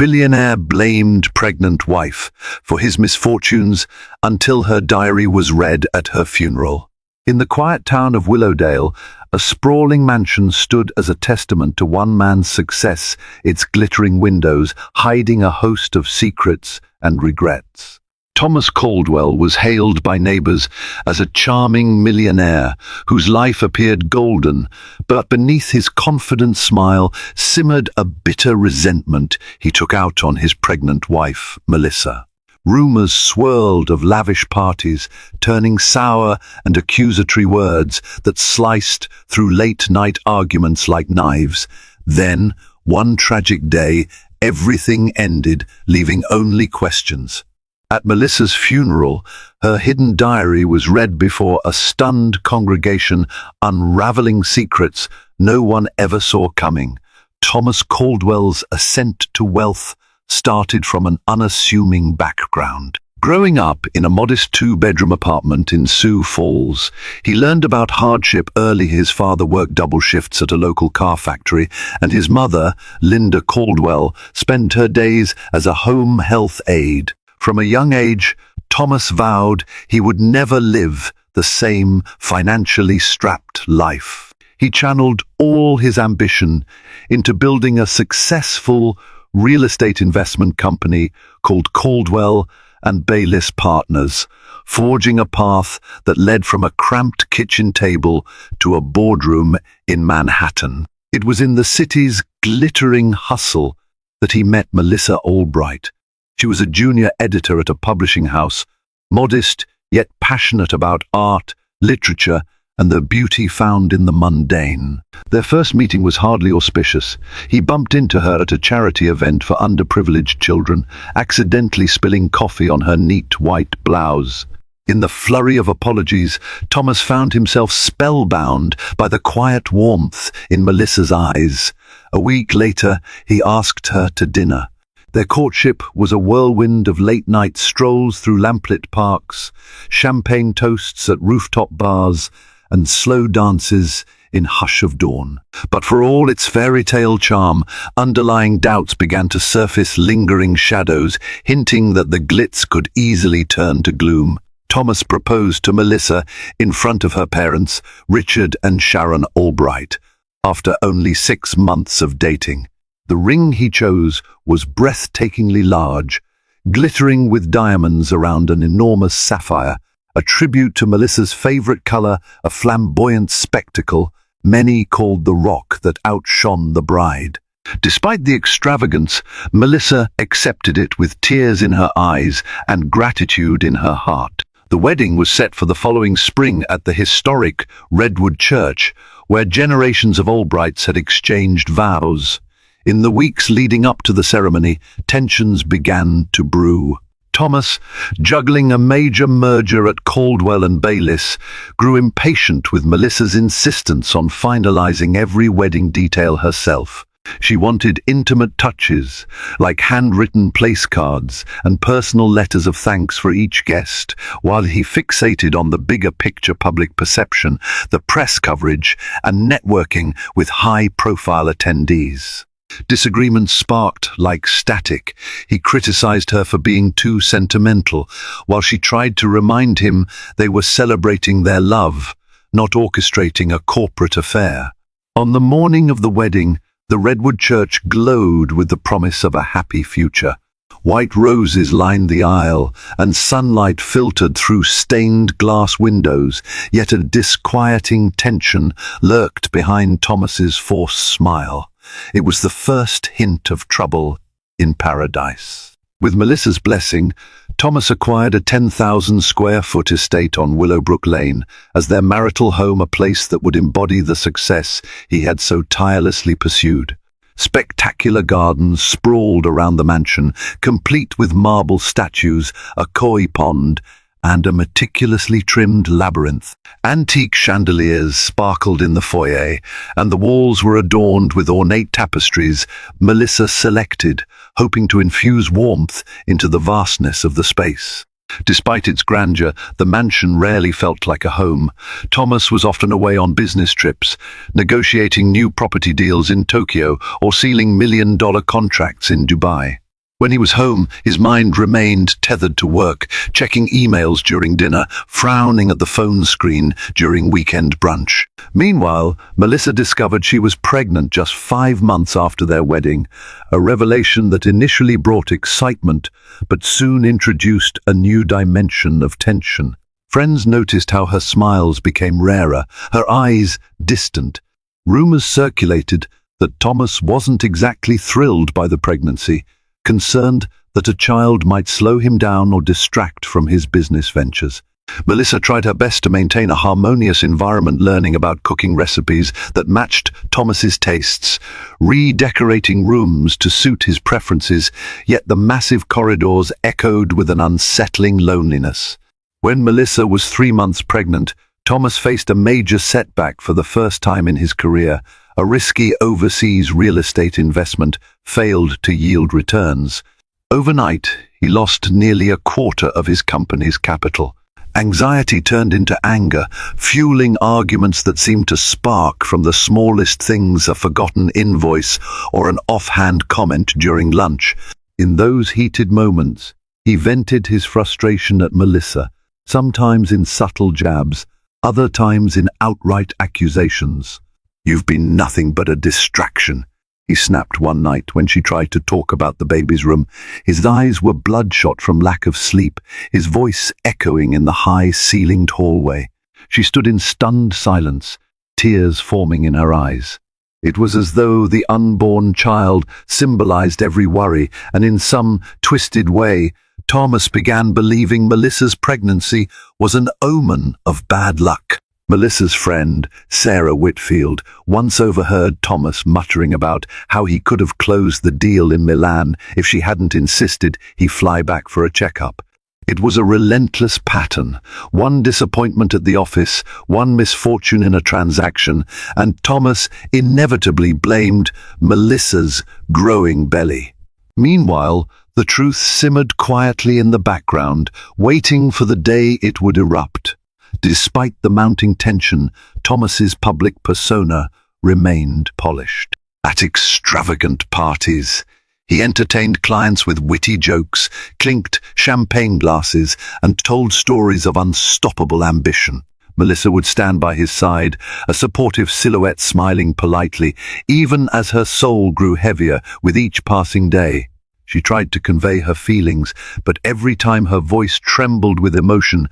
billionaire blamed pregnant wife for his misfortunes until her diary was read at her funeral. In the quiet town of Willowdale, a sprawling mansion stood as a testament to one man's success, its glittering windows hiding a host of secrets and regrets. Thomas Caldwell was hailed by neighbors as a charming millionaire whose life appeared golden, but beneath his confident smile simmered a bitter resentment he took out on his pregnant wife, Melissa. Rumors swirled of lavish parties, turning sour and accusatory words that sliced through late-night arguments like knives. Then, one tragic day, everything ended, leaving only questions. At Melissa's funeral, her hidden diary was read before a stunned congregation, unraveling secrets no one ever saw coming. Thomas Caldwell's ascent to wealth started from an unassuming background. Growing up in a modest two-bedroom apartment in Sioux Falls, he learned about hardship early. His father worked double shifts at a local car factory, and his mother, Linda Caldwell, spent her days as a home health aide. From a young age, Thomas vowed he would never live the same financially strapped life. He channeled all his ambition into building a successful real estate investment company called Caldwell and Bayliss Partners, forging a path that led from a cramped kitchen table to a boardroom in Manhattan. It was in the city's glittering hustle that he met Melissa Albright. She was a junior editor at a publishing house, modest yet passionate about art, literature, and the beauty found in the mundane. Their first meeting was hardly auspicious. He bumped into her at a charity event for underprivileged children, accidentally spilling coffee on her neat white blouse. In the flurry of apologies, Thomas found himself spellbound by the quiet warmth in Melissa's eyes. A week later, he asked her to dinner. Their courtship was a whirlwind of late-night strolls through lamplit parks, champagne toasts at rooftop bars, and slow dances in hush of dawn. But for all its fairy tale charm, underlying doubts began to surface, lingering shadows, hinting that the glitz could easily turn to gloom. Thomas proposed to Melissa in front of her parents, Richard and Sharon Albright, after only 6 months of dating. The ring he chose was breathtakingly large, glittering with diamonds around an enormous sapphire, a tribute to Melissa's favorite color, a flamboyant spectacle many called the rock that outshone the bride. Despite the extravagance, Melissa accepted it with tears in her eyes and gratitude in her heart. The wedding was set for the following spring at the historic Redwood Church, where generations of Albrights had exchanged vows. In the weeks leading up to the ceremony, tensions began to brew. Thomas, juggling a major merger at Caldwell and Bayliss, grew impatient with Melissa's insistence on finalizing every wedding detail herself. She wanted intimate touches, like handwritten place cards and personal letters of thanks for each guest, while he fixated on the bigger picture: public perception, the press coverage, and networking with high-profile attendees. Disagreements sparked like static. He criticized her for being too sentimental, while she tried to remind him they were celebrating their love, not orchestrating a corporate affair. On the morning of the wedding, the Redwood Church glowed with the promise of a happy future. White roses lined the aisle, and sunlight filtered through stained glass windows, yet a disquieting tension lurked behind Thomas's forced smile. It was the first hint of trouble in paradise. With Melissa's blessing, Thomas acquired a 10,000-square-foot estate on Willowbrook Lane as their marital home, a place that would embody the success he had so tirelessly pursued. Spectacular gardens sprawled around the mansion, complete with marble statues, a koi pond, and a meticulously trimmed labyrinth. Antique chandeliers sparkled in the foyer, and the walls were adorned with ornate tapestries Melissa selected, hoping to infuse warmth into the vastness of the space. Despite its grandeur, the mansion rarely felt like a home. Thomas was often away on business trips, negotiating new property deals in Tokyo or sealing million-dollar contracts in Dubai. When he was home, his mind remained tethered to work, checking emails during dinner, frowning at the phone screen during weekend brunch. Meanwhile, Melissa discovered she was pregnant just 5 months after their wedding, a revelation that initially brought excitement, but soon introduced a new dimension of tension. Friends noticed how her smiles became rarer, her eyes distant. Rumors circulated that Thomas wasn't exactly thrilled by the pregnancy, concerned that a child might slow him down or distract from his business ventures. Melissa tried her best to maintain a harmonious environment, learning about cooking recipes that matched Thomas's tastes, redecorating rooms to suit his preferences, yet the massive corridors echoed with an unsettling loneliness. When Melissa was 3 months pregnant, Thomas faced a major setback for the first time in his career. A risky overseas real estate investment failed to yield returns. Overnight, he lost nearly a quarter of his company's capital. Anxiety turned into anger, fueling arguments that seemed to spark from the smallest things, a forgotten invoice or an offhand comment during lunch. In those heated moments, he vented his frustration at Melissa, sometimes in subtle jabs, other times in outright accusations. "You've been nothing but a distraction," he snapped one night when she tried to talk about the baby's room. His eyes were bloodshot from lack of sleep, his voice echoing in the high-ceilinged hallway. She stood in stunned silence, tears forming in her eyes. It was as though the unborn child symbolized every worry, and in some twisted way, Thomas began believing Melissa's pregnancy was an omen of bad luck. Melissa's friend, Sarah Whitfield, once overheard Thomas muttering about how he could have closed the deal in Milan if she hadn't insisted he fly back for a checkup. It was a relentless pattern, one disappointment at the office, one misfortune in a transaction, and Thomas inevitably blamed Melissa's growing belly. Meanwhile, the truth simmered quietly in the background, waiting for the day it would erupt. Despite the mounting tension, Thomas's public persona remained polished. At extravagant parties, he entertained clients with witty jokes, clinked champagne glasses, and told stories of unstoppable ambition. Melissa would stand by his side, a supportive silhouette smiling politely, even as her soul grew heavier with each passing day. She tried to convey her feelings, but every time her voice trembled with emotion,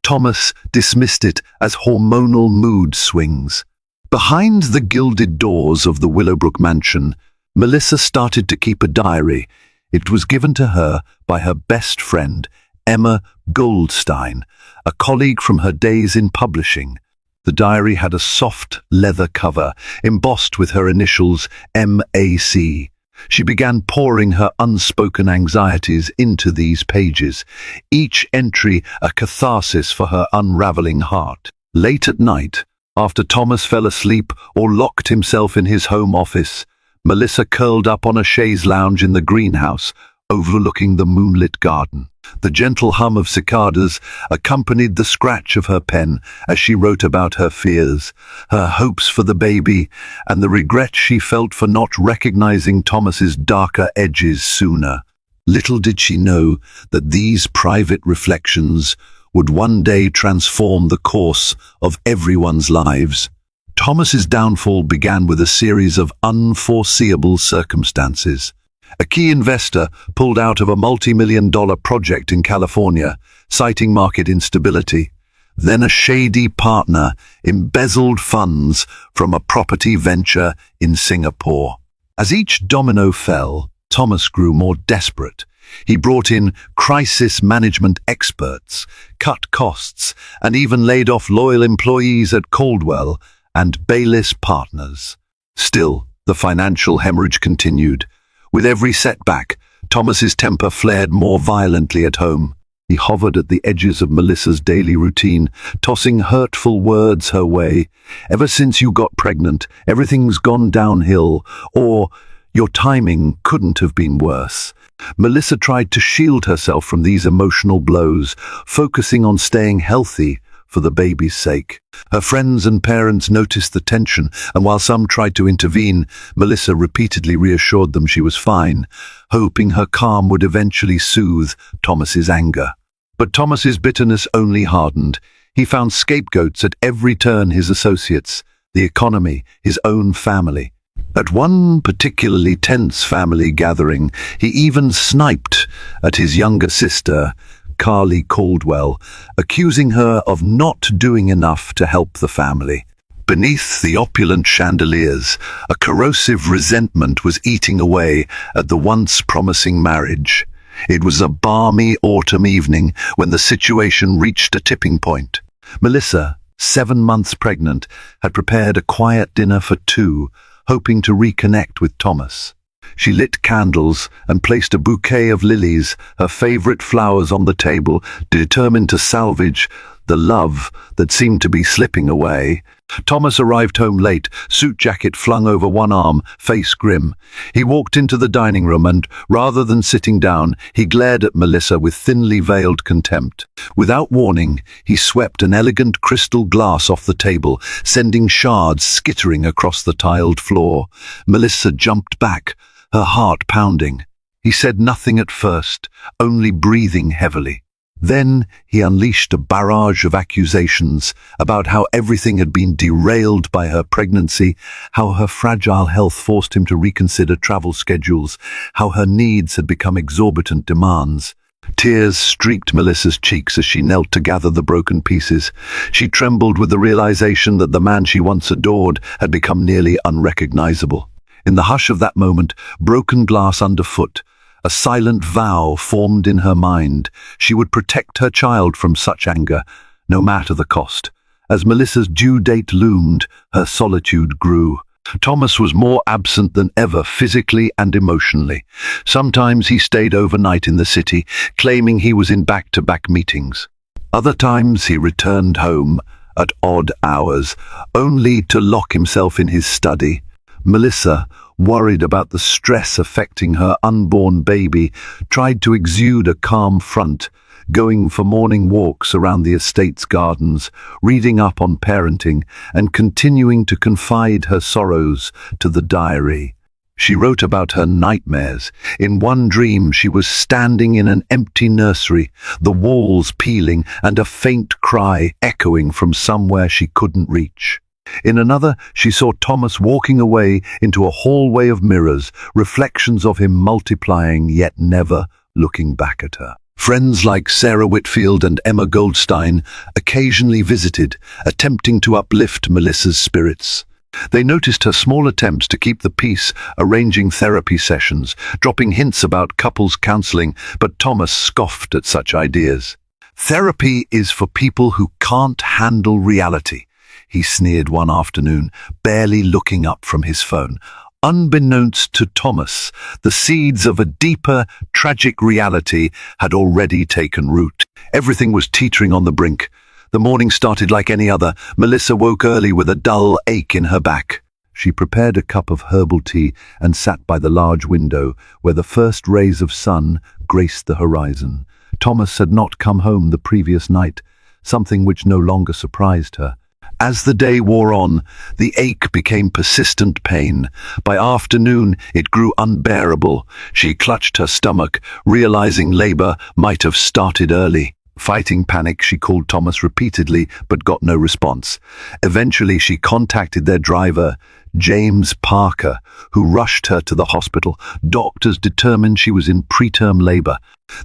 Thomas dismissed it as hormonal mood swings. Behind the gilded doors of the Willowbrook mansion, Melissa started to keep a diary. It was given to her by her best friend, Emma Goldstein, a colleague from her days in publishing. The diary had a soft leather cover, embossed with her initials MAC. She began pouring her unspoken anxieties into these pages, each entry a catharsis for her unraveling heart. Late at night, after Thomas fell asleep or locked himself in his home office, Melissa curled up on a chaise lounge in the greenhouse, overlooking the moonlit garden. The gentle hum of cicadas accompanied the scratch of her pen as she wrote about her fears, her hopes for the baby, and the regret she felt for not recognizing Thomas's darker edges sooner. Little did she know that these private reflections would one day transform the course of everyone's lives. Thomas's downfall began with a series of unforeseeable circumstances. A key investor pulled out of a multi-million-dollar project in California, citing market instability. Then a shady partner embezzled funds from a property venture in Singapore. As each domino fell, Thomas grew more desperate. He brought in crisis management experts, cut costs, and even laid off loyal employees at Caldwell and Bayliss Partners. Still, the financial hemorrhage continued. With every setback, Thomas's temper flared more violently at home. He hovered at the edges of Melissa's daily routine, tossing hurtful words her way. "Ever since you got pregnant, everything's gone downhill," or "Your timing couldn't have been worse." Melissa tried to shield herself from these emotional blows, focusing on staying healthy for the baby's sake. Her friends and parents noticed the tension, and while some tried to intervene, Melissa repeatedly reassured them she was fine. hoping her calm would eventually soothe Thomas's anger. But Thomas's bitterness only hardened. He found scapegoats at every turn: his associates, the economy, his own family. At one particularly tense family gathering, he even sniped at his younger sister, Carly Caldwell, accusing her of not doing enough to help the family. Beneath the opulent chandeliers, a corrosive resentment was eating away at the once promising marriage. It was a balmy autumn evening when the situation reached a tipping point. Melissa, 7 months pregnant, had prepared a quiet dinner for two, hoping to reconnect with Thomas. She lit candles and placed a bouquet of lilies, her favorite flowers, on the table, determined to salvage the love that seemed to be slipping away. Thomas arrived home late, suit jacket flung over one arm, face grim. He walked into the dining room and, rather than sitting down, he glared at Melissa with thinly veiled contempt. Without warning, he swept an elegant crystal glass off the table, sending shards skittering across the tiled floor. Melissa jumped back, her heart pounding. He said nothing at first, only breathing heavily. Then he unleashed a barrage of accusations about how everything had been derailed by her pregnancy, how her fragile health forced him to reconsider travel schedules, how her needs had become exorbitant demands. Tears streaked Melissa's cheeks as she knelt to gather the broken pieces. She trembled with the realization that the man she once adored had become nearly unrecognizable. In the hush of that moment, broken glass underfoot, a silent vow formed in her mind. She would protect her child from such anger, no matter the cost. As Melissa's due date loomed, her solitude grew. Thomas was more absent than ever, physically and emotionally. Sometimes he stayed overnight in the city, claiming he was in back-to-back meetings. Other times he returned home at odd hours, only to lock himself in his study. Melissa, worried about the stress affecting her unborn baby, tried to exude a calm front, going for morning walks around the estate's gardens, reading up on parenting, and continuing to confide her sorrows to the diary. She wrote about her nightmares. In one dream, she was standing in an empty nursery, the walls peeling and a faint cry echoing from somewhere she couldn't reach. In another, she saw Thomas walking away into a hallway of mirrors, reflections of him multiplying yet never looking back at her. Friends like Sarah Whitfield and Emma Goldstein occasionally visited, attempting to uplift Melissa's spirits. They noticed her small attempts to keep the peace, arranging therapy sessions, dropping hints about couples counseling, but Thomas scoffed at such ideas. "Therapy is for people who can't handle reality," he sneered one afternoon, barely looking up from his phone. Unbeknownst to Thomas, the seeds of a deeper, tragic reality had already taken root. Everything was teetering on the brink. The morning started like any other. Melissa woke early with a dull ache in her back. She prepared a cup of herbal tea and sat by the large window where the first rays of sun graced the horizon. Thomas had not come home the previous night, something which no longer surprised her. As the day wore on, the ache became persistent pain. By afternoon, it grew unbearable. She clutched her stomach, realizing labor might have started early. Fighting panic, she called Thomas repeatedly, but got no response. Eventually, she contacted their driver, James Parker, who rushed her to the hospital. Doctors determined she was in preterm labor.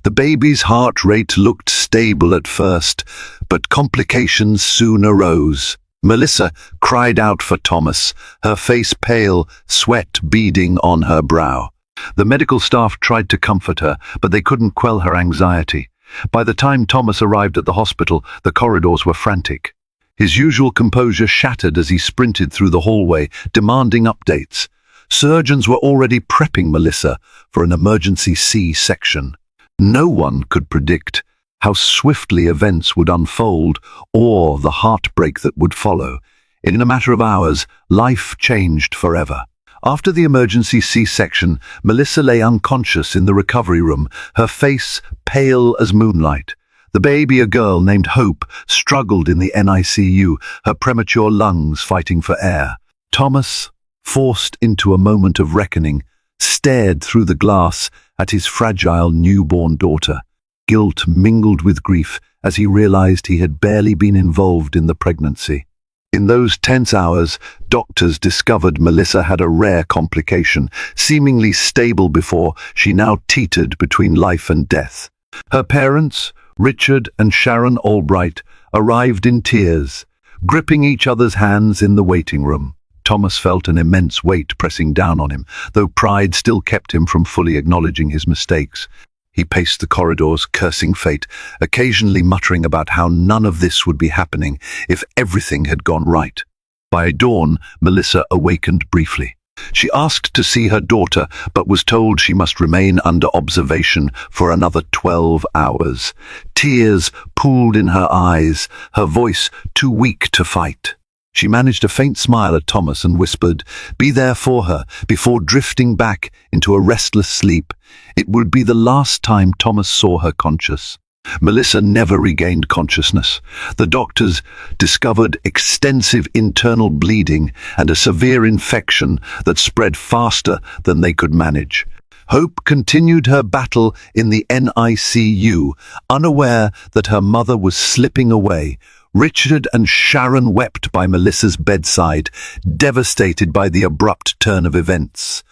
The baby's heart rate looked stable at first, but complications soon arose. Melissa cried out for Thomas, her face pale, sweat beading on her brow. The medical staff tried to comfort her, but they couldn't quell her anxiety. By the time Thomas arrived at the hospital, the corridors were frantic. His usual composure shattered as he sprinted through the hallway, demanding updates. Surgeons were already prepping Melissa for an emergency C-section. No one could predict how swiftly events would unfold or the heartbreak that would follow. In a matter of hours, life changed forever. After the emergency C-section, Melissa lay unconscious in the recovery room, her face pale as moonlight. The baby, a girl named Hope, struggled in the NICU, her premature lungs fighting for air. Thomas, forced into a moment of reckoning, stared through the glass at his fragile newborn daughter. Guilt mingled with grief as he realized he had barely been involved in the pregnancy. In those tense hours, doctors discovered Melissa had a rare complication, seemingly stable before she now teetered between life and death. Her parents, Richard and Sharon Albright, arrived in tears, gripping each other's hands in the waiting room. Thomas felt an immense weight pressing down on him, though pride still kept him from fully acknowledging his mistakes. He paced the corridors, cursing fate, occasionally muttering about how none of this would be happening if everything had gone right. By dawn, Melissa awakened briefly. She asked to see her daughter, but was told she must remain under observation for another 12 hours. Tears pooled in her eyes, her voice too weak to fight. She managed a faint smile at Thomas and whispered, "Be there for her," before drifting back into a restless sleep. It would be the last time Thomas saw her conscious. Melissa never regained consciousness. The doctors discovered extensive internal bleeding and a severe infection that spread faster than they could manage. Hope continued her battle in the NICU, unaware that her mother was slipping away. Richard and Sharon wept by Melissa's bedside, devastated by the abrupt turn of events.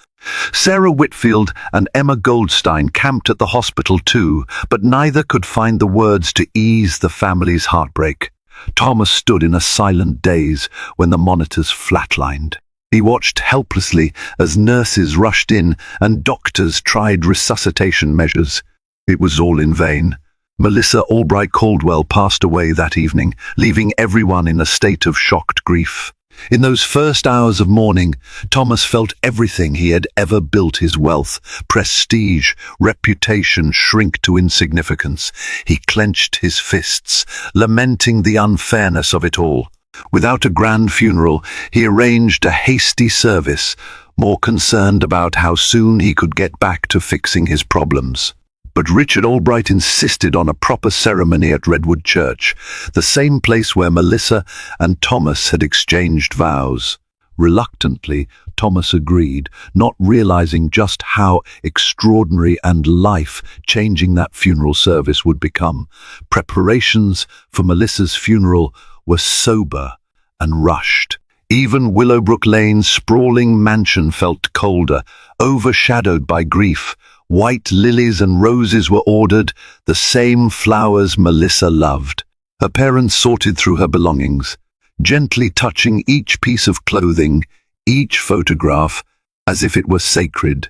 Sarah Whitfield and Emma Goldstein camped at the hospital too, but neither could find the words to ease the family's heartbreak. Thomas stood in a silent daze when the monitors flatlined. He watched helplessly as nurses rushed in and doctors tried resuscitation measures. It was all in vain. Melissa Albright Caldwell passed away that evening, leaving everyone in a state of shocked grief. In those first hours of mourning, Thomas felt everything he had ever built, his wealth, prestige, reputation, shrink to insignificance. He clenched his fists, lamenting the unfairness of it all. Without a grand funeral, he arranged a hasty service, more concerned about how soon he could get back to fixing his problems. But Richard Albright insisted on a proper ceremony at Redwood Church, the same place where Melissa and Thomas had exchanged vows. Reluctantly, Thomas agreed, not realizing just how extraordinary and life-changing that funeral service would become. Preparations for Melissa's funeral were sober and rushed. Even Willowbrook Lane's sprawling mansion felt colder, overshadowed by grief. White lilies and roses were ordered, the same flowers Melissa loved. Her parents sorted through her belongings, gently touching each piece of clothing, each photograph, as if it were sacred.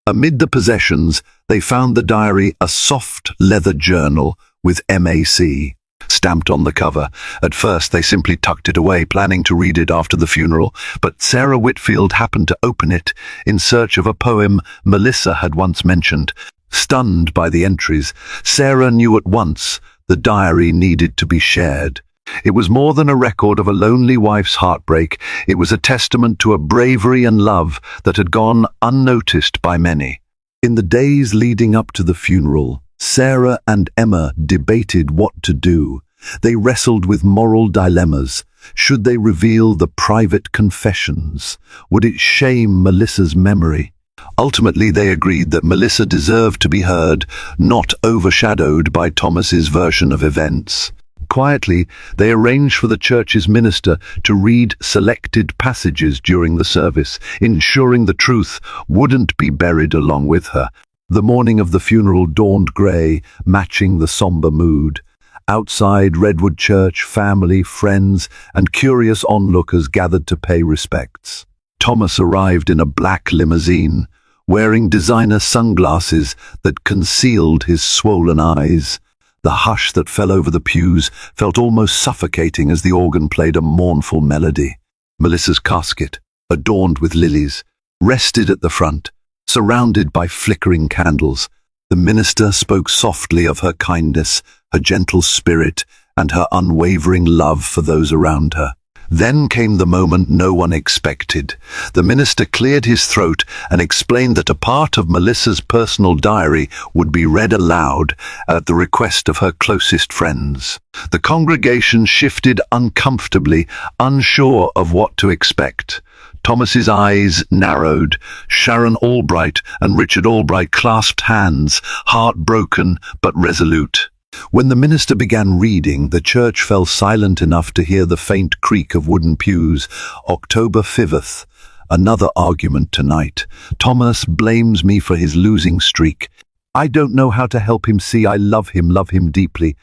Amid the possessions, they found the diary, a soft leather journal with MAC stamped on the cover. At first, they simply tucked it away, planning to read it after the funeral, but Sarah Whitfield happened to open it in search of a poem Melissa had once mentioned. Stunned by the entries, Sarah knew at once the diary needed to be shared. It was more than a record of a lonely wife's heartbreak. It was a testament to a bravery and love that had gone unnoticed by many. In the days leading up to the funeral, Sarah and Emma debated what to do. They wrestled with moral dilemmas. Should they reveal the private confessions? Would it shame Melissa's memory? Ultimately, they agreed that Melissa deserved to be heard, not overshadowed by Thomas's version of events. Quietly, they arranged for the church's minister to read selected passages during the service, ensuring the truth wouldn't be buried along with her. The morning of the funeral dawned grey, matching the somber mood. Outside Redwood Church, family, friends, and curious onlookers gathered to pay respects. Thomas arrived in a black limousine, wearing designer sunglasses that concealed his swollen eyes. The hush that fell over the pews felt almost suffocating as the organ played a mournful melody. Melissa's casket, adorned with lilies, rested at the front, surrounded by flickering candles. The minister spoke softly of her kindness, her gentle spirit, and her unwavering love for those around her. Then came the moment no one expected. The minister cleared his throat and explained that a part of Melissa's personal diary would be read aloud at the request of her closest friends. The congregation shifted uncomfortably, unsure of what to expect. Thomas's eyes narrowed. Sharon Albright and Richard Albright clasped hands, heartbroken but resolute. When the minister began reading, the church fell silent enough to hear the faint creak of wooden pews. October 5th. Another argument tonight. Thomas blames me for his losing streak. I don't know how to help him see I love him deeply.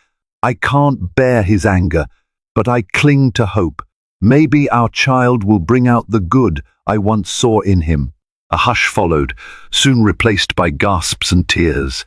I can't bear his anger, but I cling to hope. Maybe our child will bring out the good I once saw in him. A hush followed, soon replaced by gasps and tears.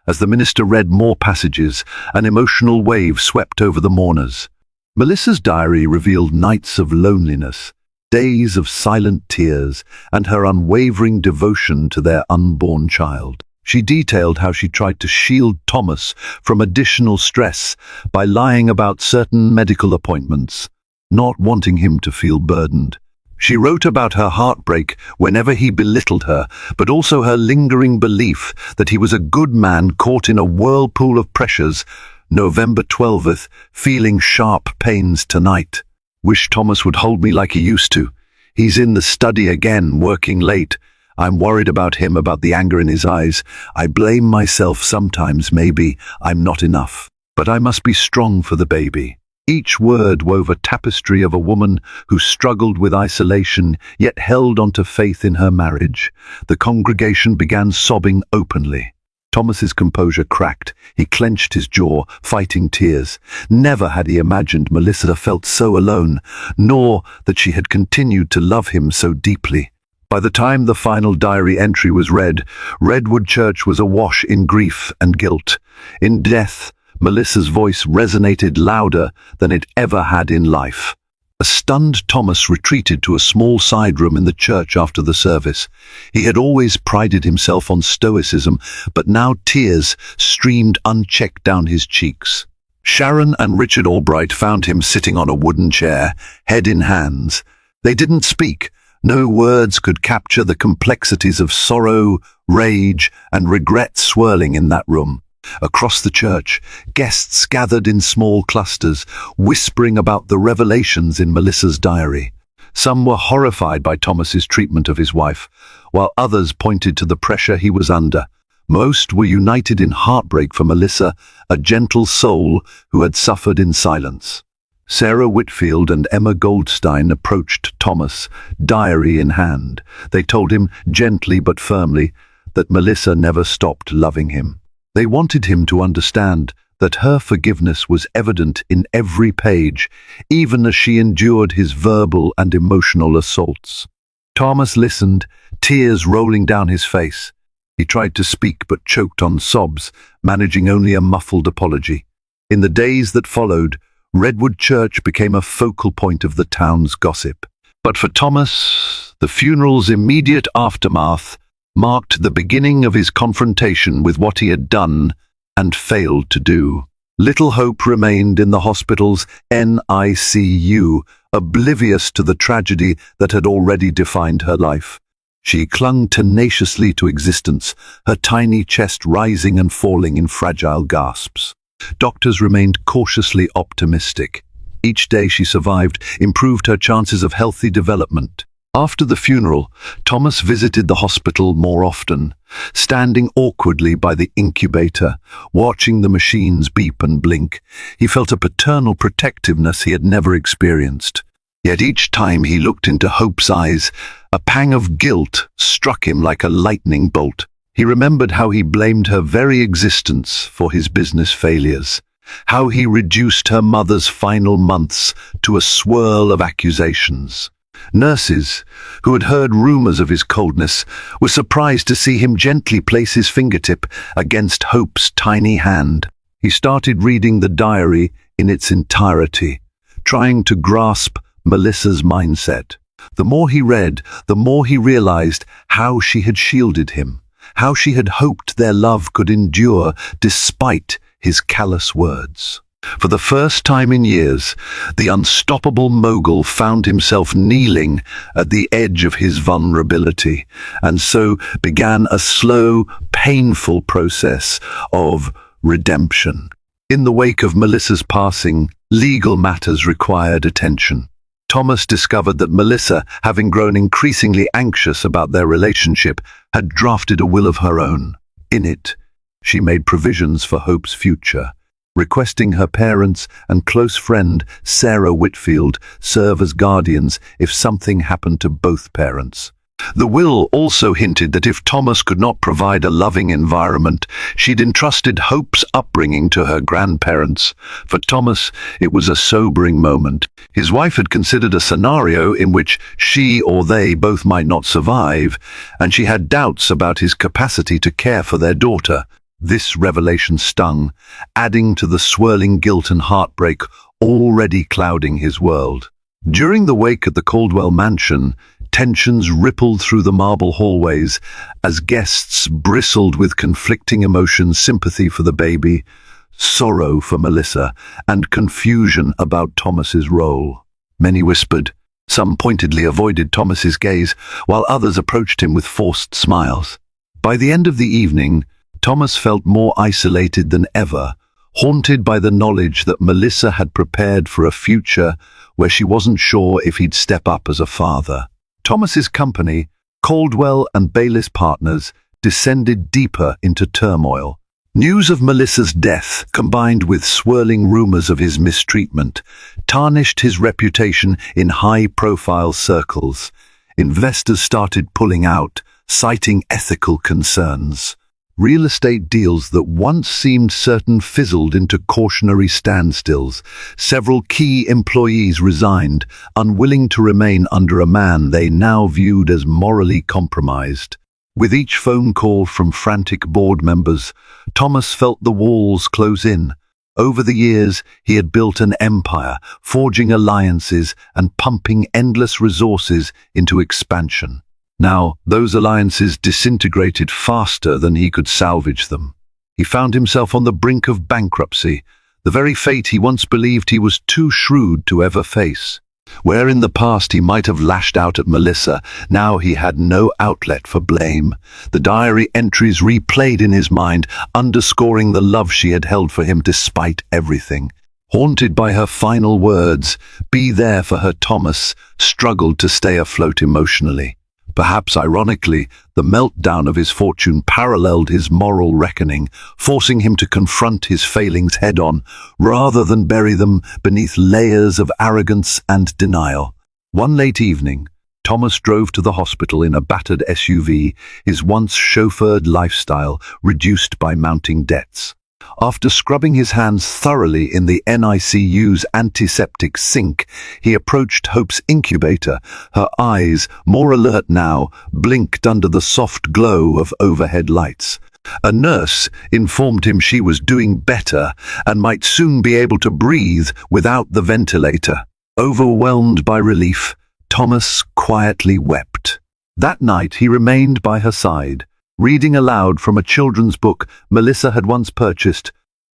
As the minister read more passages, an emotional wave swept over the mourners. Melissa's diary revealed nights of loneliness, days of silent tears, and her unwavering devotion to their unborn child. She detailed how she tried to shield Thomas from additional stress by lying about certain medical appointments, not wanting him to feel burdened. She wrote about her heartbreak whenever he belittled her, but also her lingering belief that he was a good man caught in a whirlpool of pressures. November 12th, feeling sharp pains tonight. Wish Thomas would hold me like he used to. He's in the study again, working late. I'm worried about him, about the anger in his eyes. I blame myself sometimes, maybe I'm not enough. But I must be strong for the baby. Each word wove a tapestry of a woman who struggled with isolation, yet held on to faith in her marriage. The congregation began sobbing openly. Thomas's composure cracked. He clenched his jaw, fighting tears. Never had he imagined Melissa felt so alone, nor that she had continued to love him so deeply. By the time the final diary entry was read, Redwood Church was awash in grief and guilt. In death, Melissa's voice resonated louder than it ever had in life. A stunned Thomas retreated to a small side room in the church after the service. He had always prided himself on stoicism, but now tears streamed unchecked down his cheeks. Sharon and Richard Albright found him sitting on a wooden chair, head in hands. They didn't speak. No words could capture the complexities of sorrow, rage, and regret swirling in that room. Across the church, guests gathered in small clusters, whispering about the revelations in Melissa's diary. Some were horrified by Thomas's treatment of his wife, while others pointed to the pressure he was under. Most were united in heartbreak for Melissa, a gentle soul who had suffered in silence. Sarah Whitfield and Emma Goldstein approached Thomas, diary in hand. They told him, gently but firmly, that Melissa never stopped loving him. They wanted him to understand that her forgiveness was evident in every page, even as she endured his verbal and emotional assaults. Thomas listened, tears rolling down his face. He tried to speak but choked on sobs, managing only a muffled apology. In the days that followed, Redwood Church became a focal point of the town's gossip. But for Thomas, the funeral's immediate aftermath marked the beginning of his confrontation with what he had done and failed to do. Little hope remained in the hospital's NICU, oblivious to the tragedy that had already defined her life. She clung tenaciously to existence, her tiny chest rising and falling in fragile gasps. Doctors remained cautiously optimistic. Each day she survived improved her chances of healthy development. After the funeral, Thomas visited the hospital more often, standing awkwardly by the incubator, watching the machines beep and blink. He felt a paternal protectiveness he had never experienced. Yet each time he looked into Hope's eyes, a pang of guilt struck him like a lightning bolt. He remembered how he blamed her very existence for his business failures, how he reduced her mother's final months to a swirl of accusations. Nurses, who had heard rumors of his coldness, were surprised to see him gently place his fingertip against Hope's tiny hand. He started reading the diary in its entirety, trying to grasp Melissa's mindset. The more he read, the more he realized how she had shielded him, how she had hoped their love could endure despite his callous words. For the first time in years, the unstoppable mogul found himself kneeling at the edge of his vulnerability, and so began a slow, painful process of redemption. In the wake of Melissa's passing, legal matters required attention. Thomas discovered that Melissa, having grown increasingly anxious about their relationship, had drafted a will of her own. In it, she made provisions for Hope's future, requesting her parents and close friend Sarah Whitfield serve as guardians if something happened to both parents. The will also hinted that if Thomas could not provide a loving environment, she'd entrusted Hope's upbringing to her grandparents. For Thomas, it was a sobering moment. His wife had considered a scenario in which she or they both might not survive, and she had doubts about his capacity to care for their daughter. This revelation stung, adding to the swirling guilt and heartbreak already clouding his world. During the wake at the Caldwell mansion, tensions rippled through the marble hallways as guests bristled with conflicting emotions: sympathy for the baby, sorrow for Melissa, and confusion about Thomas's role. Many whispered, some pointedly avoided Thomas's gaze, while others approached him with forced smiles. By the end of the evening, Thomas felt more isolated than ever, haunted by the knowledge that Melissa had prepared for a future where she wasn't sure if he'd step up as a father. Thomas's company, Caldwell and Bayliss Partners, descended deeper into turmoil. News of Melissa's death, combined with swirling rumors of his mistreatment, tarnished his reputation in high-profile circles. Investors started pulling out, citing ethical concerns. Real estate deals that once seemed certain fizzled into cautionary standstills. Several key employees resigned, unwilling to remain under a man they now viewed as morally compromised. With each phone call from frantic board members, Thomas felt the walls close in. Over the years, he had built an empire, forging alliances and pumping endless resources into expansion. Now, those alliances disintegrated faster than he could salvage them. He found himself on the brink of bankruptcy, the very fate he once believed he was too shrewd to ever face. Where in the past he might have lashed out at Melissa, now he had no outlet for blame. The diary entries replayed in his mind, underscoring the love she had held for him despite everything. Haunted by her final words, "Be there for her," Thomas struggled to stay afloat emotionally. Perhaps ironically, the meltdown of his fortune paralleled his moral reckoning, forcing him to confront his failings head-on, rather than bury them beneath layers of arrogance and denial. One late evening, Thomas drove to the hospital in a battered SUV, his once chauffeured lifestyle reduced by mounting debts. After scrubbing his hands thoroughly in the NICU's antiseptic sink, he approached Hope's incubator. Her eyes, more alert now, blinked under the soft glow of overhead lights. A nurse informed him she was doing better and might soon be able to breathe without the ventilator. Overwhelmed by relief, Thomas quietly wept. That night he remained by her side, reading aloud from a children's book Melissa had once purchased,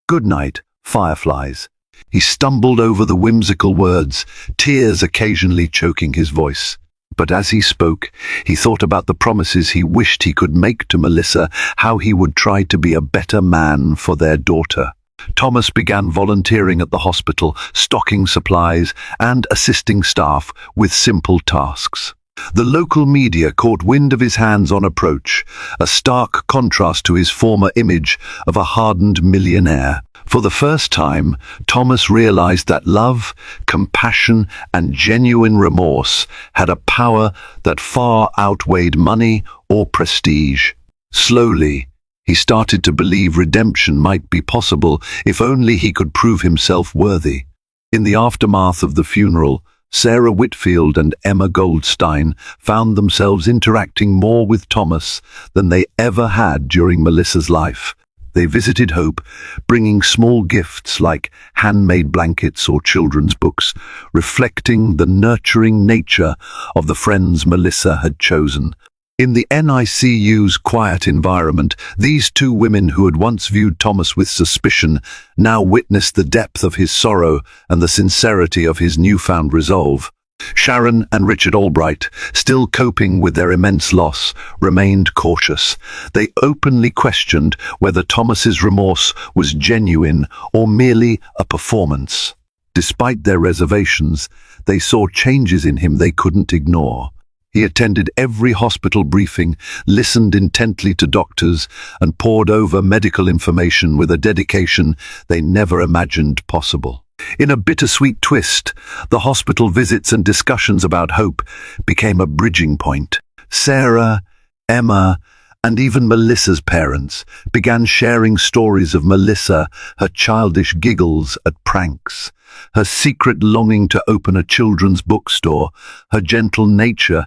"Good night, Fireflies." He stumbled over the whimsical words, tears occasionally choking his voice. But as he spoke, he thought about the promises he wished he could make to Melissa, how he would try to be a better man for their daughter. Thomas began volunteering at the hospital, stocking supplies and assisting staff with simple tasks. The local media caught wind of his hands-on approach, a stark contrast to his former image of a hardened millionaire. For the first time, Thomas realized that love, compassion, and genuine remorse had a power that far outweighed money or prestige. Slowly, he started to believe redemption might be possible if only he could prove himself worthy. In the aftermath of the funeral, Sarah Whitfield and Emma Goldstein found themselves interacting more with Thomas than they ever had during Melissa's life. They visited Hope, bringing small gifts like handmade blankets or children's books, reflecting the nurturing nature of the friends Melissa had chosen. In the NICU's quiet environment, these two women who had once viewed Thomas with suspicion now witnessed the depth of his sorrow and the sincerity of his newfound resolve. Sharon and Richard Albright, still coping with their immense loss, remained cautious. They openly questioned whether Thomas's remorse was genuine or merely a performance. Despite their reservations, They saw changes in him they couldn't ignore. He attended every hospital briefing, listened intently to doctors, and pored over medical information with a dedication they never imagined possible. In a bittersweet twist, the hospital visits and discussions about hope became a bridging point. Sarah, Emma, and even Melissa's parents began sharing stories of Melissa, her childish giggles at pranks, her secret longing to open a children's bookstore, her gentle nature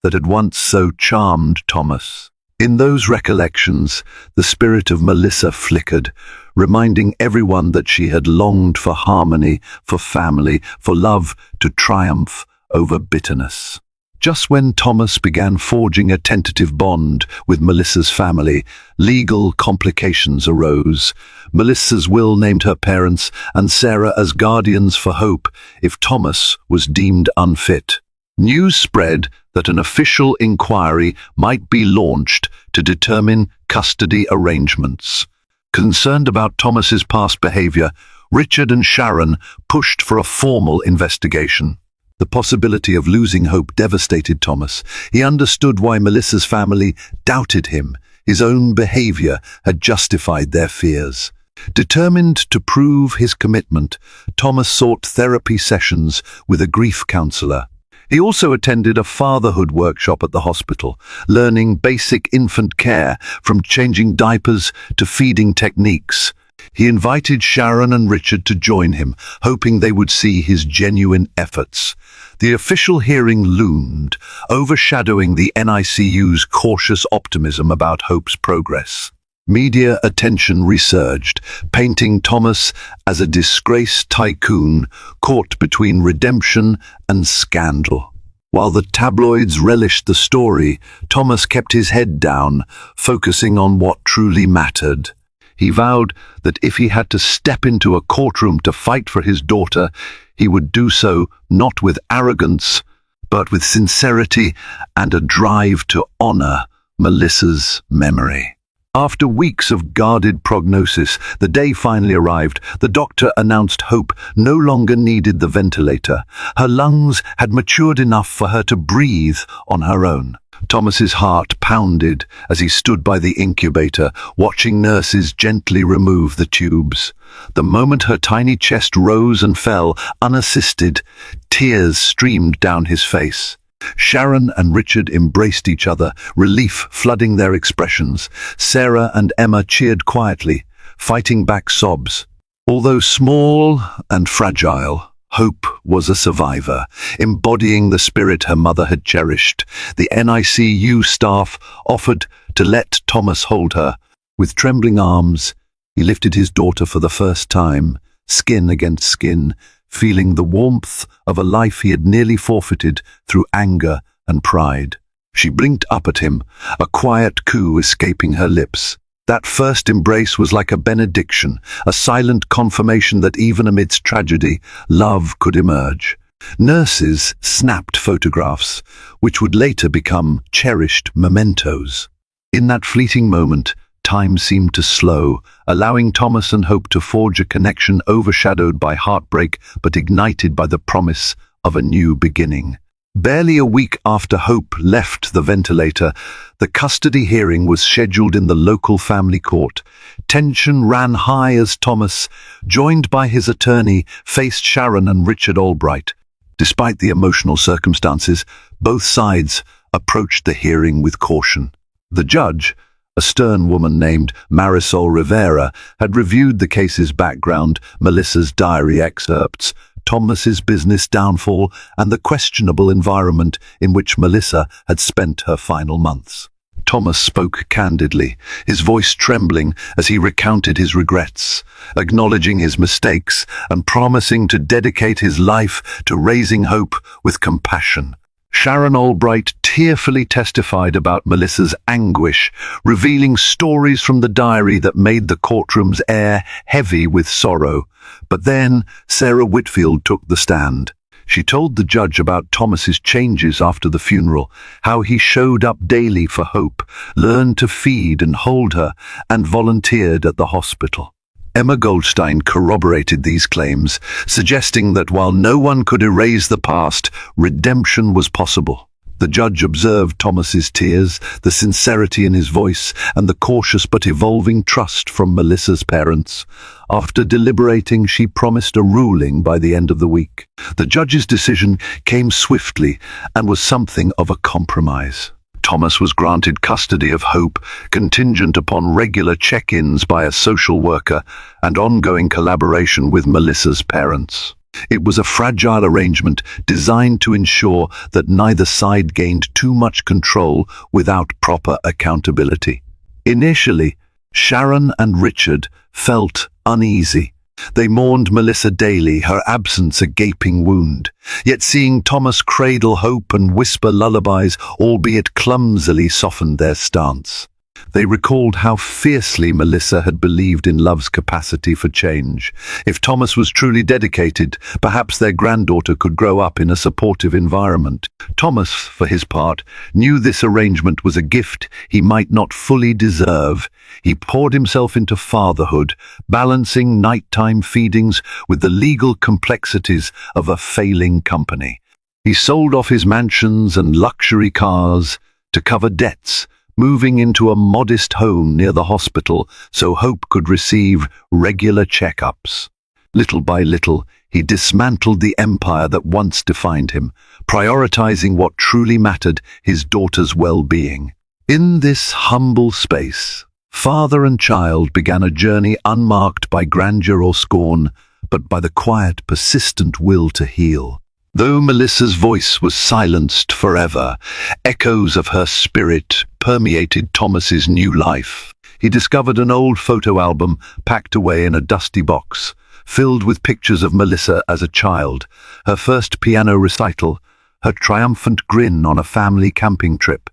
that had once so charmed Thomas. In those recollections, the spirit of Melissa flickered, reminding everyone that she had longed for harmony, for family, for love to triumph over bitterness. Just when Thomas began forging a tentative bond with Melissa's family, legal complications arose. Melissa's will named her parents and Sarah as guardians for hope if Thomas was deemed unfit. News spread that an official inquiry might be launched to determine custody arrangements. Concerned about Thomas's past behavior, Richard and Sharon pushed for a formal investigation. The possibility of losing hope devastated Thomas. He understood why Melissa's family doubted him. His own behavior had justified their fears. Determined to prove his commitment, Thomas sought therapy sessions with a grief counselor. He also attended a fatherhood workshop at the hospital, learning basic infant care from changing diapers to feeding techniques. He invited Sharon and Richard to join him, hoping they would see his genuine efforts. The official hearing loomed, overshadowing the NICU's cautious optimism about hope's progress. Media attention resurged, painting Thomas as a disgraced tycoon caught between redemption and scandal. While the tabloids relished the story, Thomas kept his head down, focusing on what truly mattered. He vowed that if he had to step into a courtroom to fight for his daughter, he would do so not with arrogance, but with sincerity and a drive to honor Melissa's memory. After weeks of guarded prognosis, the day finally arrived. The doctor announced Hope no longer needed the ventilator. Her lungs had matured enough for her to breathe on her own. Thomas's heart pounded as he stood by the incubator, watching nurses gently remove the tubes. The moment her tiny chest rose and fell, unassisted, tears streamed down his face. Sharon and Richard embraced each other, relief flooding their expressions. Sarah and Emma cheered quietly, fighting back sobs. Although small and fragile, Hope was a survivor, embodying the spirit her mother had cherished. The NICU staff offered to let Thomas hold her. With trembling arms, he lifted his daughter for the first time, skin against skin, feeling the warmth of a life he had nearly forfeited through anger and pride. She blinked up at him, a quiet coo escaping her lips. That first embrace was like a benediction, a silent confirmation that even amidst tragedy, love could emerge. Nurses snapped photographs, which would later become cherished mementos. In that fleeting moment, time seemed to slow, allowing Thomas and Hope to forge a connection overshadowed by heartbreak but ignited by the promise of a new beginning. Barely a week after Hope left the ventilator, the custody hearing was scheduled in the local family court. Tension ran high as Thomas, joined by his attorney, faced Sharon and Richard Albright. Despite the emotional circumstances, both sides approached the hearing with caution. The judge, a stern woman named Marisol Rivera, had reviewed the case's background, Melissa's diary excerpts, Thomas's business downfall, and the questionable environment in which Melissa had spent her final months. Thomas spoke candidly, his voice trembling as he recounted his regrets, acknowledging his mistakes and promising to dedicate his life to raising Hope with compassion. Sharon Albright tearfully testified about Melissa's anguish, revealing stories from the diary that made the courtroom's air heavy with sorrow. But then Sarah Whitfield took the stand. She told the judge about Thomas's changes after the funeral, how he showed up daily for Hope, learned to feed and hold her, and volunteered at the hospital. Emma Goldstein corroborated these claims, suggesting that while no one could erase the past, redemption was possible. The judge observed Thomas's tears, the sincerity in his voice, and the cautious but evolving trust from Melissa's parents. After deliberating, she promised a ruling by the end of the week. The judge's decision came swiftly and was something of a compromise. Thomas was granted custody of Hope, contingent upon regular check-ins by a social worker and ongoing collaboration with Melissa's parents. It was a fragile arrangement designed to ensure that neither side gained too much control without proper accountability. Initially, Sharon and Richard felt uneasy. They mourned Melissa daily, her absence a gaping wound. Yet seeing Thomas cradle Hope and whisper lullabies, albeit clumsily, softened their stance. They recalled how fiercely Melissa had believed in love's capacity for change. If Thomas was truly dedicated, perhaps their granddaughter could grow up in a supportive environment. Thomas, for his part, knew this arrangement was a gift he might not fully deserve. He poured himself into fatherhood, balancing nighttime feedings with the legal complexities of a failing company. He sold off his mansions and luxury cars to cover debts, moving into a modest home near the hospital so Hope could receive regular checkups. Little by little, he dismantled the empire that once defined him, prioritizing what truly mattered, his daughter's well-being. In this humble space, father and child began a journey unmarked by grandeur or scorn, but by the quiet, persistent will to heal. Though Melissa's voice was silenced forever, echoes of her spirit permeated Thomas's new life. He discovered an old photo album packed away in a dusty box, filled with pictures of Melissa as a child, her first piano recital, her triumphant grin on a family camping trip,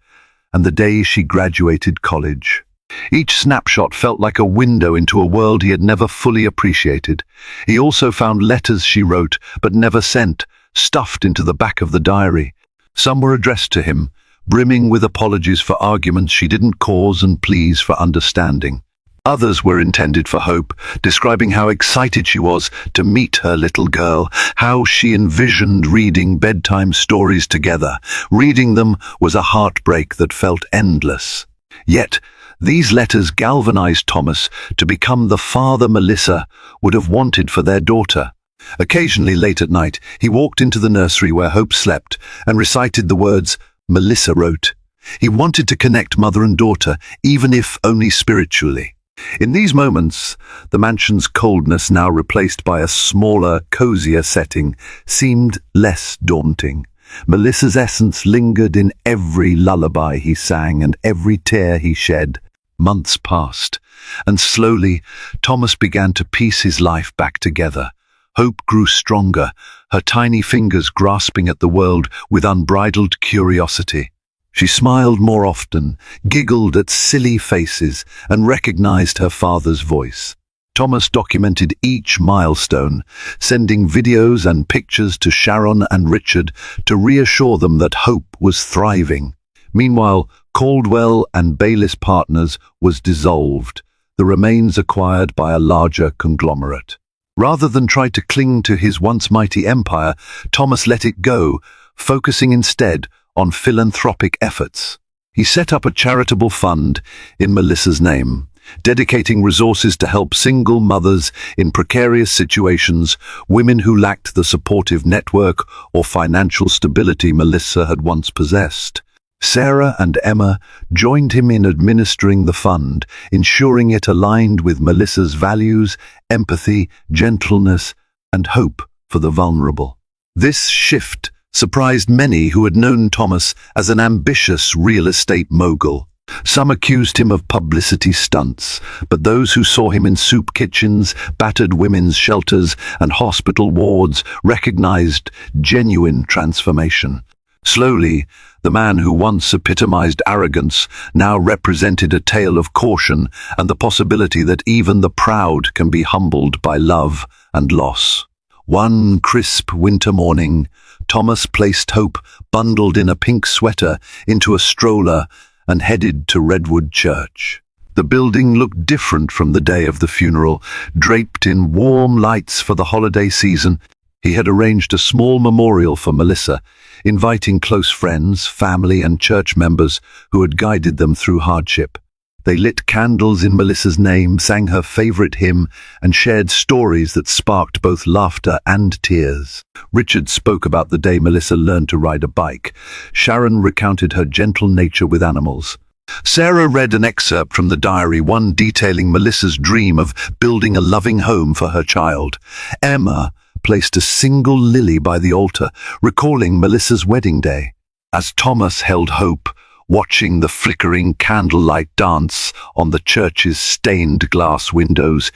and the day she graduated college. Each snapshot felt like a window into a world he had never fully appreciated. He also found letters she wrote but never sent, stuffed into the back of the diary. Some were addressed to him, brimming with apologies for arguments she didn't cause and pleas for understanding. Others were intended for Hope, describing how excited she was to meet her little girl, how she envisioned reading bedtime stories together. Reading them was a heartbreak that felt endless. Yet, these letters galvanized Thomas to become the father Melissa would have wanted for their daughter. Occasionally late at night, he walked into the nursery where Hope slept and recited the words Melissa wrote. He wanted to connect mother and daughter, even if only spiritually. In these moments, the mansion's coldness, now replaced by a smaller, cozier setting, seemed less daunting. Melissa's essence lingered in every lullaby he sang and every tear he shed. Months passed, and slowly Thomas began to piece his life back together. Hope grew stronger, her tiny fingers grasping at the world with unbridled curiosity. She smiled more often, giggled at silly faces, and recognized her father's voice. Thomas documented each milestone, sending videos and pictures to Sharon and Richard to reassure them that Hope was thriving. Meanwhile, Caldwell and Bayliss Partners was dissolved, the remains acquired by a larger conglomerate. Rather than try to cling to his once mighty empire, Thomas let it go, focusing instead on philanthropic efforts. He set up a charitable fund in Melissa's name, dedicating resources to help single mothers in precarious situations, women who lacked the supportive network or financial stability Melissa had once possessed. Sarah and Emma joined him in administering the fund, ensuring it aligned with Melissa's values, empathy, gentleness, and hope for the vulnerable. This shift surprised many who had known Thomas as an ambitious real estate mogul. Some accused him of publicity stunts, but those who saw him in soup kitchens, battered women's shelters, and hospital wards recognized genuine transformation. Slowly, the man who once epitomized arrogance now represented a tale of caution and the possibility that even the proud can be humbled by love and loss. One crisp winter morning, Thomas placed Hope, bundled in a pink sweater, into a stroller and headed to Redwood Church. The building looked different from the day of the funeral, draped in warm lights for the holiday season. He had arranged a small memorial for Melissa, inviting close friends, family, and church members who had guided them through hardship. They lit candles in Melissa's name, sang her favorite hymn, and shared stories that sparked both laughter and tears. Richard spoke about the day Melissa learned to ride a bike. Sharon recounted her gentle nature with animals. Sarah read an excerpt from the diary, one detailing Melissa's dream of building a loving home for her child. Emma placed a single lily by the altar, recalling Melissa's wedding day. As Thomas held Hope, watching the flickering candlelight dance on the church's stained glass windows,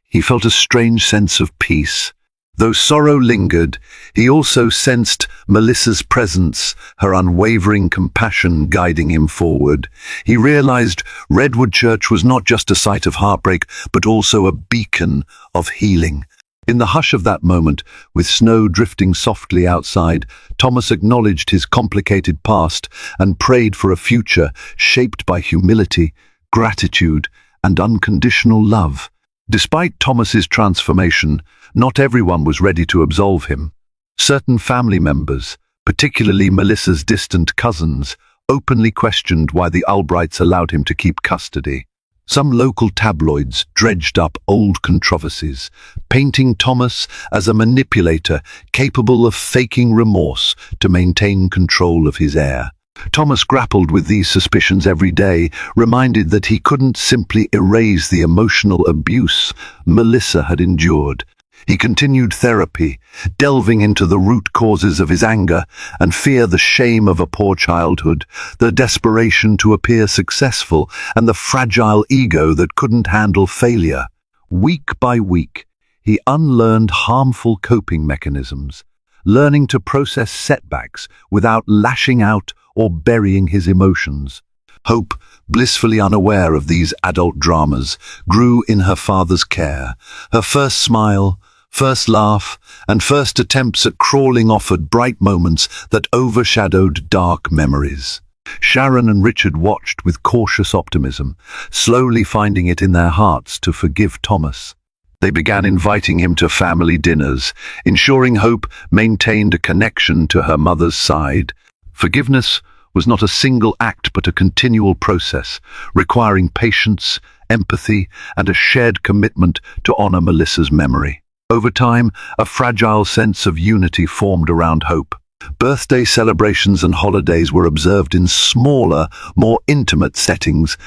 he felt a strange sense of peace. Though sorrow lingered, he also sensed Melissa's presence, her unwavering compassion guiding him forward. He realized Redwood Church was not just a site of heartbreak, but also a beacon of healing. In the hush of that moment, with snow drifting softly outside, Thomas acknowledged his complicated past and prayed for a future shaped by humility, gratitude, and unconditional love. Despite Thomas's transformation, not everyone was ready to absolve him. Certain family members, particularly Melissa's distant cousins, openly questioned why the Albrights allowed him to keep custody. Some local tabloids dredged up old controversies, painting Thomas as a manipulator capable of faking remorse to maintain control of his heir. Thomas grappled with these suspicions every day, reminded that he couldn't simply erase the emotional abuse Melissa had endured. He continued therapy, delving into the root causes of his anger and fear, the shame of a poor childhood, the desperation to appear successful, and the fragile ego that couldn't handle failure. Week by week, he unlearned harmful coping mechanisms, learning to process setbacks without lashing out or burying his emotions. Hope, blissfully unaware of these adult dramas, grew in her father's care. Her first smile, first laugh, and first attempts at crawling offered bright moments that overshadowed dark memories. Sharon and Richard watched with cautious optimism, slowly finding it in their hearts to forgive Thomas. They began inviting him to family dinners, ensuring Hope maintained a connection to her mother's side. Forgiveness was not a single act but a continual process, requiring patience, empathy, and a shared commitment to honor Melissa's memory. Over time, a fragile sense of unity formed around Hope. Birthday celebrations and holidays were observed in smaller, more intimate settings.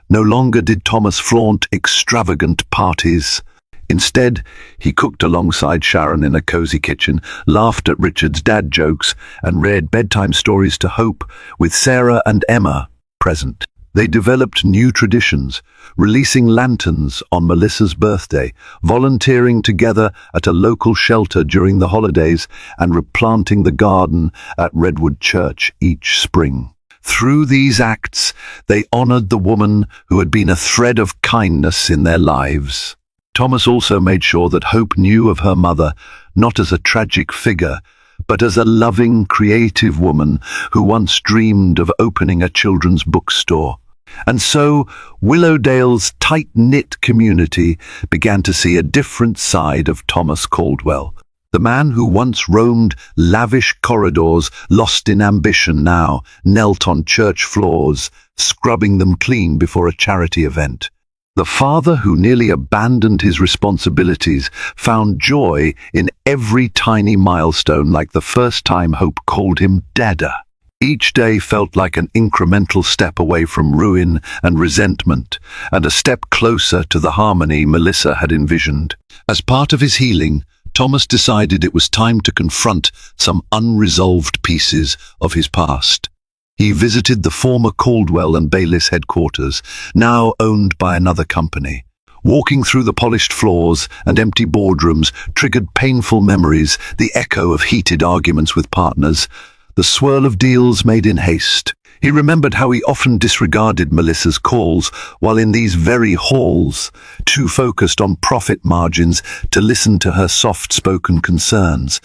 No longer did Thomas flaunt extravagant parties. Instead, he cooked alongside Sharon in a cozy kitchen, laughed at Richard's dad jokes, and read bedtime stories to Hope, with Sarah and Emma present. They developed new traditions, releasing lanterns on Melissa's birthday, volunteering together at a local shelter during the holidays, and replanting the garden at Redwood Church each spring. Through these acts, they honored the woman who had been a thread of kindness in their lives. Thomas also made sure that Hope knew of her mother, not as a tragic figure, but as a loving, creative woman who once dreamed of opening a children's bookstore. And so, Willowdale's tight-knit community began to see a different side of Thomas Caldwell. The man who once roamed lavish corridors, lost in ambition, now knelt on church floors, scrubbing them clean before a charity event. The father who nearly abandoned his responsibilities found joy in every tiny milestone, like the first time Hope called him Dada. Each day felt like an incremental step away from ruin and resentment, and a step closer to the harmony Melissa had envisioned. As part of his healing, Thomas decided it was time to confront some unresolved pieces of his past. He visited the former Caldwell and Bayliss headquarters, now owned by another company. Walking through the polished floors and empty boardrooms triggered painful memories, the echo of heated arguments with partners, the swirl of deals made in haste. He remembered how he often disregarded Melissa's calls while in these very halls, too focused on profit margins to listen to her soft-spoken concerns.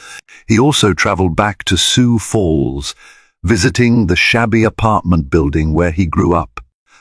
He also traveled back to Sioux Falls, visiting the shabby apartment building where he grew up.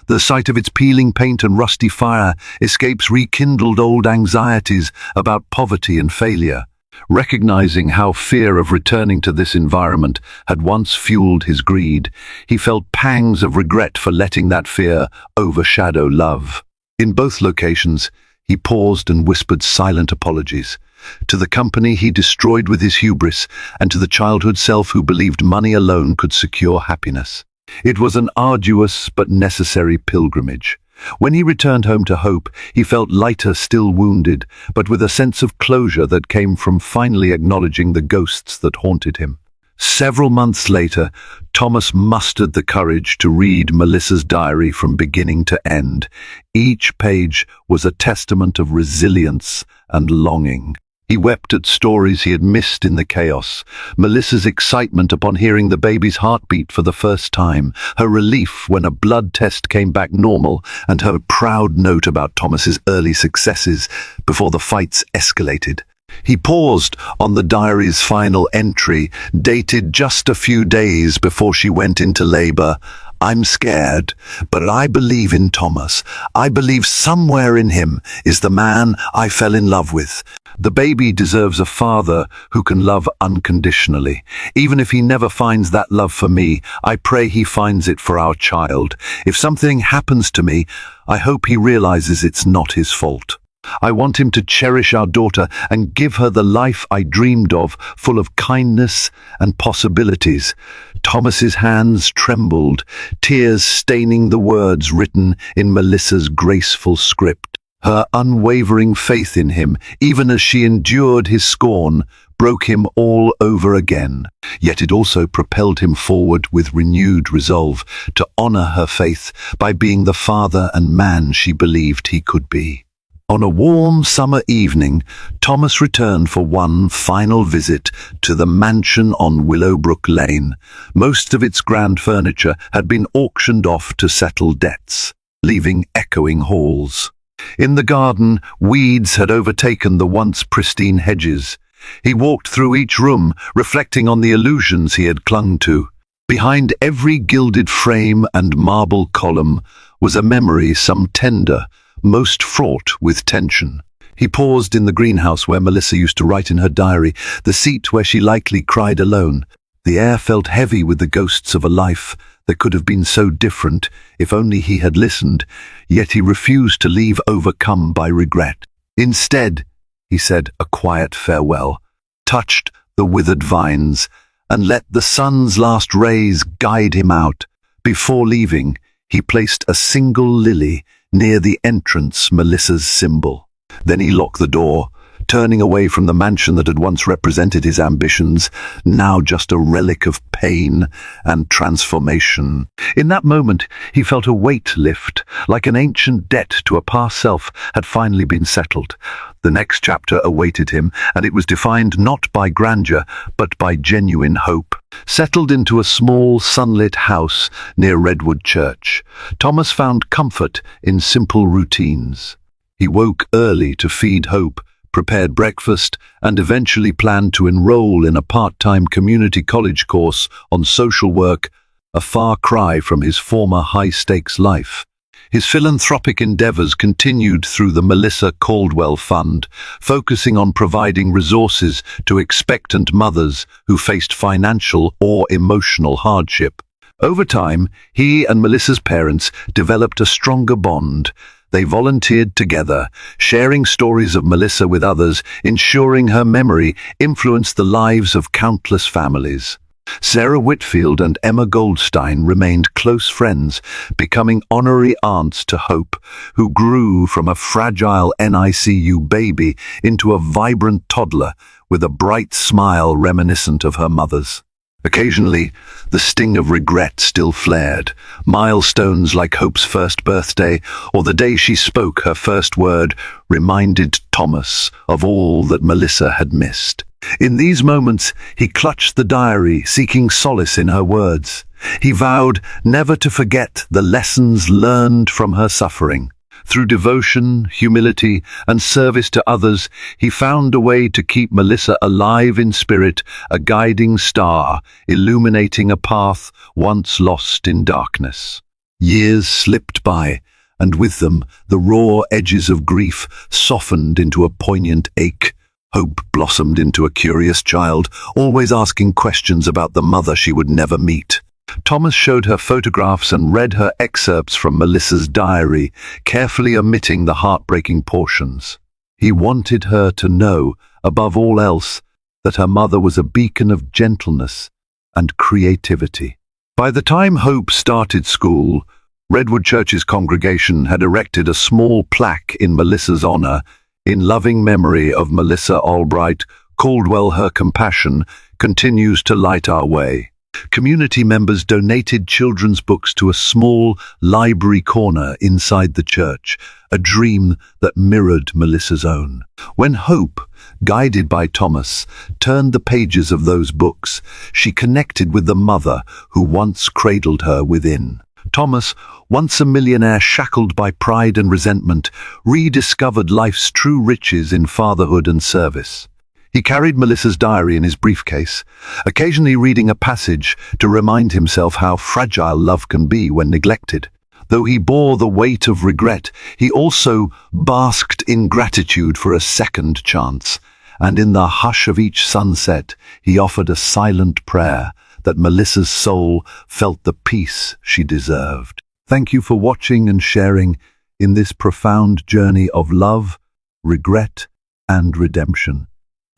The sight of its peeling paint and rusty fire escapes rekindled old anxieties about poverty and failure. Recognizing how fear of returning to this environment had once fueled his greed, he felt pangs of regret for letting that fear overshadow love. In both locations, he paused and whispered silent apologies. To the company he destroyed with his hubris, and to the childhood self who believed money alone could secure happiness. It was an arduous but necessary pilgrimage. When he returned home to Hope, he felt lighter, still wounded, but with a sense of closure that came from finally acknowledging the ghosts that haunted him. Several months later, Thomas mustered the courage to read Melissa's diary from beginning to end. Each page was a testament of resilience and longing. He wept at stories he had missed in the chaos. Melissa's excitement upon hearing the baby's heartbeat for the first time, her relief when a blood test came back normal, and her proud note about Thomas's early successes before the fights escalated. He paused on the diary's final entry, dated just a few days before she went into labor. "I'm scared, but I believe in Thomas. I believe somewhere in him is the man I fell in love with. The baby deserves a father who can love unconditionally. Even if he never finds that love for me, I pray he finds it for our child. If something happens to me, I hope he realizes it's not his fault. I want him to cherish our daughter and give her the life I dreamed of, full of kindness and possibilities." Thomas's hands trembled, tears staining the words written in Melissa's graceful script. Her unwavering faith in him, even as she endured his scorn, broke him all over again. Yet it also propelled him forward with renewed resolve to honor her faith by being the father and man she believed he could be. On a warm summer evening, Thomas returned for one final visit to the mansion on Willowbrook Lane. Most of its grand furniture had been auctioned off to settle debts, leaving echoing halls. In the garden, weeds had overtaken the once pristine hedges. He walked through each room, reflecting on the illusions he had clung to. Behind every gilded frame and marble column was a memory, some tender, most fraught with tension. He paused in the greenhouse where Melissa used to write in her diary, the seat where she likely cried alone. The air felt heavy with the ghosts of a life that could have been so different if only he had listened, yet he refused to leave overcome by regret. Instead, he said a quiet farewell, touched the withered vines, and let the sun's last rays guide him out. Before leaving, he placed a single lily near the entrance, Melissa's symbol. Then he locked the door, turning away from the mansion that had once represented his ambitions, now just a relic of pain and transformation. In that moment, he felt a weight lift, like an ancient debt to a past self had finally been settled. The next chapter awaited him, and it was defined not by grandeur, but by genuine hope. Settled into a small, sunlit house near Redwood Church, Thomas found comfort in simple routines. He woke early to feed Hope, prepared breakfast, and eventually planned to enroll in a part-time community college course on social work, a far cry from his former high-stakes life. His philanthropic endeavors continued through the Melissa Caldwell Fund, focusing on providing resources to expectant mothers who faced financial or emotional hardship. Over time, he and Melissa's parents developed a stronger bond. They volunteered together, sharing stories of Melissa with others, ensuring her memory influenced the lives of countless families. Sarah Whitfield and Emma Goldstein remained close friends, becoming honorary aunts to Hope, who grew from a fragile NICU baby into a vibrant toddler with a bright smile reminiscent of her mother's. Occasionally, the sting of regret still flared. Milestones like Hope's first birthday or the day she spoke her first word reminded Thomas of all that Melissa had missed. In these moments, he clutched the diary, seeking solace in her words. He vowed never to forget the lessons learned from her suffering. Through devotion, humility, and service to others, he found a way to keep Melissa alive in spirit, a guiding star, illuminating a path once lost in darkness. Years slipped by, and with them the raw edges of grief softened into a poignant ache. Hope blossomed into a curious child, always asking questions about the mother she would never meet. Thomas showed her photographs and read her excerpts from Melissa's diary, carefully omitting the heartbreaking portions. He wanted her to know, above all else, that her mother was a beacon of gentleness and creativity. By the time Hope started school, Redwood Church's congregation had erected a small plaque in Melissa's honor, in loving memory of Melissa Albright. Caldwell, her compassion continues to light our way. Community members donated children's books to a small library corner inside the church, a dream that mirrored Melissa's own. When Hope, guided by Thomas, turned the pages of those books, she connected with the mother who once cradled her within. Thomas, once a millionaire shackled by pride and resentment, rediscovered life's true riches in fatherhood and service. He carried Melissa's diary in his briefcase, occasionally reading a passage to remind himself how fragile love can be when neglected. Though he bore the weight of regret, he also basked in gratitude for a second chance, and in the hush of each sunset, he offered a silent prayer that Melissa's soul felt the peace she deserved. Thank you for watching and sharing in this profound journey of love, regret, and redemption.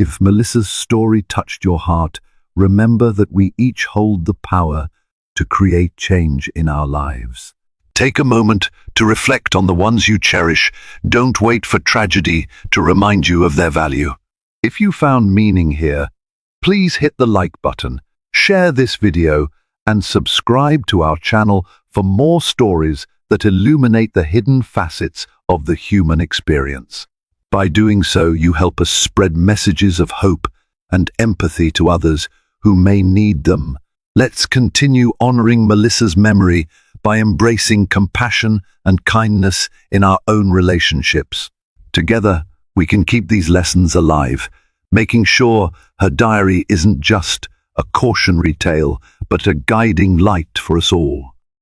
If Melissa's story touched your heart, remember that we each hold the power to create change in our lives. Take a moment to reflect on the ones you cherish. Don't wait for tragedy to remind you of their value. If you found meaning here, please hit the like button, share this video, and subscribe to our channel for more stories that illuminate the hidden facets of the human experience. By doing so, you help us spread messages of hope and empathy to others who may need them. Let's continue honoring Melissa's memory by embracing compassion and kindness in our own relationships. Together, we can keep these lessons alive, making sure her diary isn't just a cautionary tale, but a guiding light for us all.